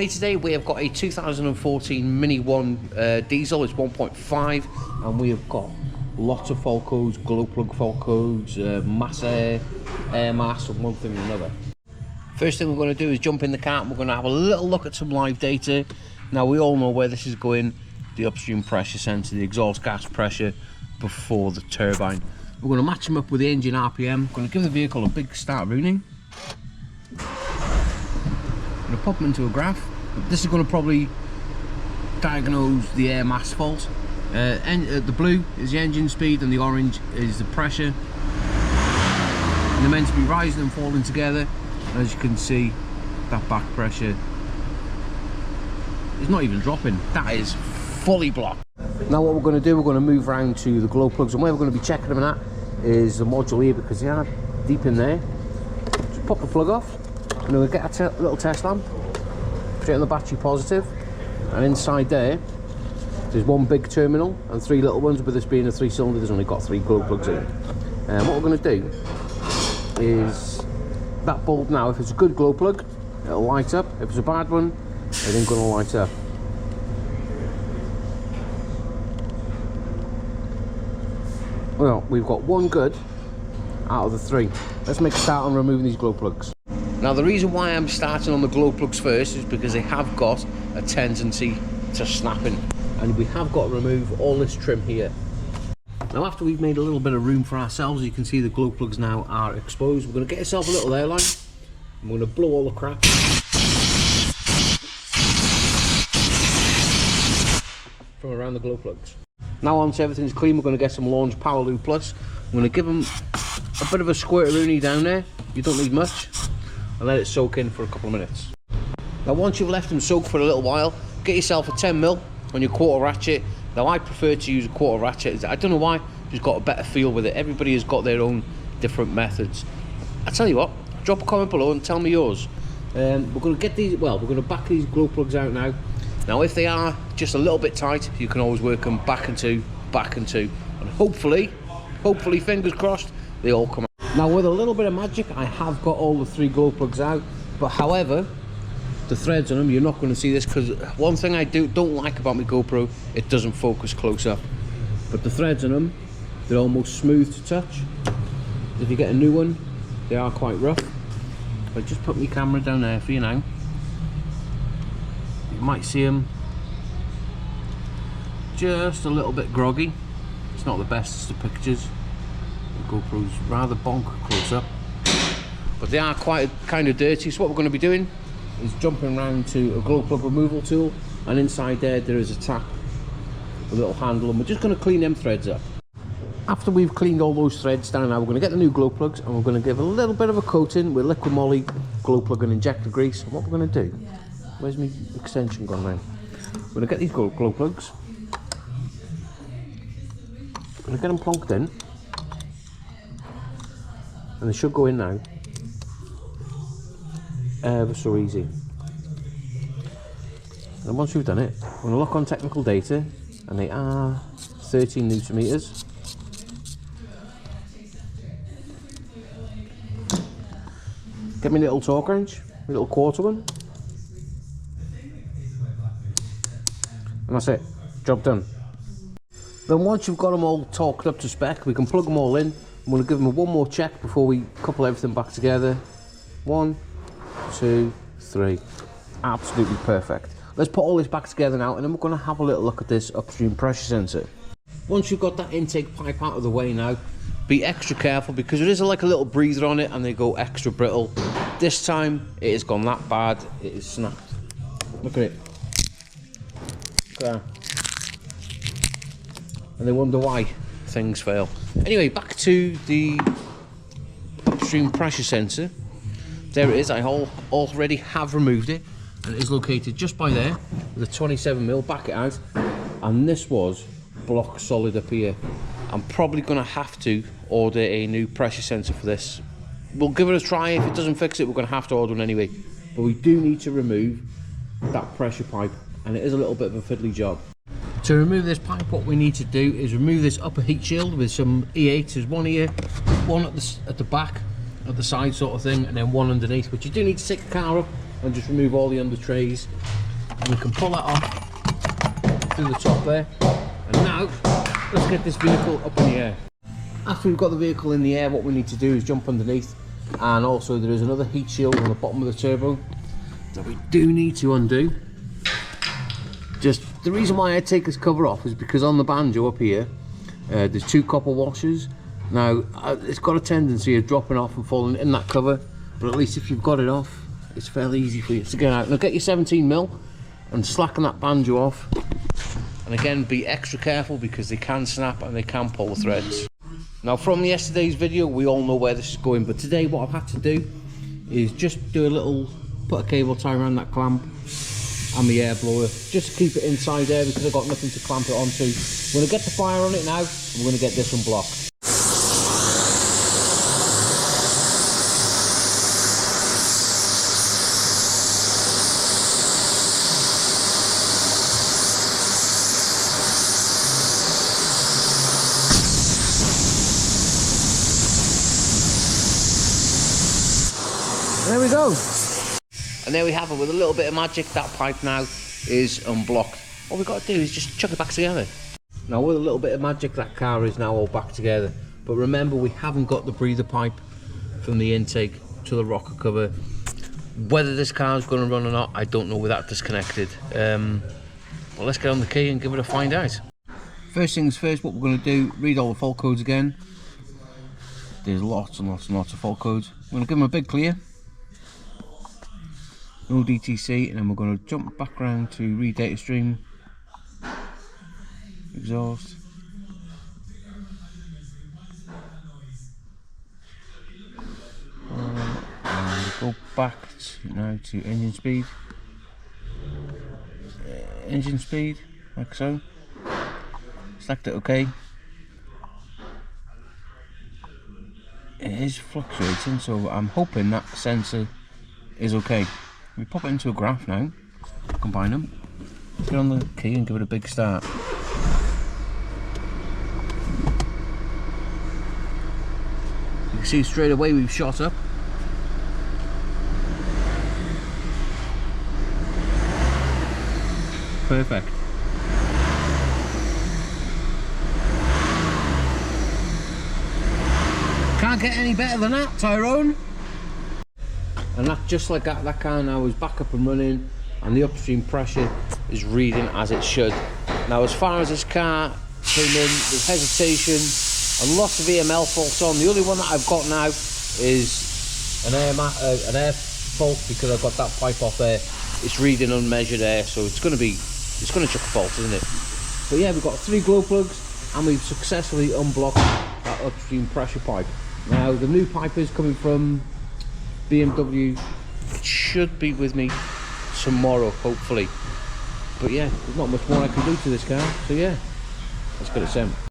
me today we have got a 2014 Mini 1 diesel. It's 1.5, and we have got lots of fault codes, glow plug fault codes, mass Airmass, and one thing or another. First thing we're going to do is jump in the car and we're going to have a little look at some live data. Now we all know where this is going, the upstream pressure sensor, the exhaust gas pressure before the turbine. We're going to match them up with the engine RPM. We're going to give the vehicle a big start running. I'm going to pop them into a graph. This is going to probably diagnose the Airmass fault. The blue is the engine speed and the orange is the pressure. And they're meant to be rising and falling together. As you can see, that back pressure is not even dropping. That is fully blocked. Now what we're going to do, we're going to move around to the glow plugs, and where we're going to be checking them at is the module here, because they are deep in there. Just pop the plug off, and we'll get a little test lamp, put it on the battery positive, and inside there there's one big terminal and three little ones. With this being a 3-cylinder, there's only got 3 glow plugs in. And what we're going to do is that bulb now, if it's a good glow plug, it'll light up. If it's a bad one, it ain't going to light up. Well, we've got one good out of the 3. Let's make a start on removing these glow plugs. Now the reason why I'm starting on the glow plugs first is because they have got a tendency to snapping, and we have got to remove all this trim here. Now after we've made a little bit of room for ourselves, you can see the glow plugs now are exposed. We're going to get yourself a little airline, and we're going to blow all the crap from around the glow plugs. Now once everything's clean, we're going to get some Launch Power Lube Plus. I'm going to give them a bit of a squirteroonie down there. You don't need much, and let it soak in for a couple of minutes. Now once you've left them soak for a little while, get yourself a 10mm on your quarter ratchet. Now I prefer to use a quarter ratchet. I don't know why, just got a better feel with it. Everybody has got their own different methods. I tell you what, drop a comment below and tell me yours. We're going to get these, well, we're going to back these glow plugs out now. Now if they are just a little bit tight, you can always work them back and two, and hopefully fingers crossed, they all come out. Now with a little bit of magic, I have got all the 3 glow plugs out, but however, the threads on them, you're not going to see this, because one thing I don't like about my GoPro, it doesn't focus close up. But the threads on them, they're almost smooth to touch. If you get a new one, they are quite rough. If I just put my camera down there for you now, you might see them just a little bit groggy. It's not the best of pictures. The GoPro's rather bonk close up, but they are quite kind of dirty. So what we're going to be doing is jumping around to a glow plug removal tool, and inside there is a tap, a little handle, and we're just going to clean them threads up. After we've cleaned all those threads down, now we're going to get the new glow plugs, and we're going to give a little bit of a coating with liquid moly glow plug and injector grease. And what we're going to do, where's my extension gone now? We're going to get these glow plugs, I'm going to get them plonked in, and they should go in now ever so easy. And once we've done it, we're going to look on technical data, and they are 13 Newton meters. Get me a little torque wrench, a little quarter one, and that's it, job done. Then once you've got them all torqued up to spec, we can plug them all in. I'm going to give them one more check before we couple everything back together. 1, 2, 3, absolutely perfect. Let's put all this back together now, and then we're going to have a little look at this upstream pressure sensor. Once you've got that intake pipe out of the way now, be extra careful, because there is like a little breather on it and they go extra brittle. This time it has gone that bad, it is snapped. Look at it. Look at that. And they wonder why things fail. Anyway, back to the upstream pressure sensor. There it is. I already have removed it, and it is located just by there with a 27mm. Back it out, and this was block solid up here. I'm probably going to have to order a new pressure sensor for this. We'll give it a try. If it doesn't fix it, we're going to have to order one anyway. But we do need to remove that pressure pipe, and it is a little bit of a fiddly job. To remove this pipe, what we need to do is remove this upper heat shield with some E8. There's one here, one at the back, at the side sort of thing, and then one underneath. But you do need to take the car up and just remove all the under trays, and we can pull that off through the top there. And now let's get this vehicle up in the air. After we've got the vehicle in the air, what we need to do is jump underneath, and also there is another heat shield on the bottom of the turbo that we do need to undo. Just the reason why I take this cover off is because on the banjo up here there's 2 copper washers. Now it's got a tendency of dropping off and falling in that cover, but at least if you've got it off, it's fairly easy for you to get out. Now get your 17mm and slacken that banjo off, and again be extra careful because they can snap and they can pull the threads. Now from yesterday's video we all know where this is going, but today what I've had to do is just do a little, put a cable tie around that clamp and the air blower just to keep it inside there because I've got nothing to clamp it onto. We're going to get the fire on it now, and we're going to get this unblocked. There we go. And there we have it. With a little bit of magic, that pipe now is unblocked. All we've got to do is just chuck it back together. Now with a little bit of magic, that car is now all back together. But remember, we haven't got the breather pipe from the intake to the rocker cover. Whether this car is going to run or not, I don't know with that disconnected. Well, let's get on the key and give it a find out. First things first, what we're going to do, read all the fault codes again. There's lots and lots and lots of fault codes. We're going to give them a big clear. No DTC, and then we're going to jump back around to read data stream, exhaust, and go back now to engine speed, like so. Select it OK. It is fluctuating, so I'm hoping that sensor is OK. We pop it into a graph now, combine them, get on the key and give it a big start. You can see straight away we've shot up. Perfect. Can't get any better than that, Tyrone. And that, just like that car now is back up and running, and the upstream pressure is reading as it should. Now as far as this car came in, there's hesitation and lots of EML faults on. The only one that I've got now is an air fault because I've got that pipe off there. It's reading unmeasured air, so it's going to chuck a fault, isn't it? But yeah, we've got 3 glow plugs and we've successfully unblocked that upstream pressure pipe. Now the new pipe is coming from BMW. It should be with me tomorrow, hopefully. But yeah, there's not much more I can do to this car, so yeah, let's get it sent.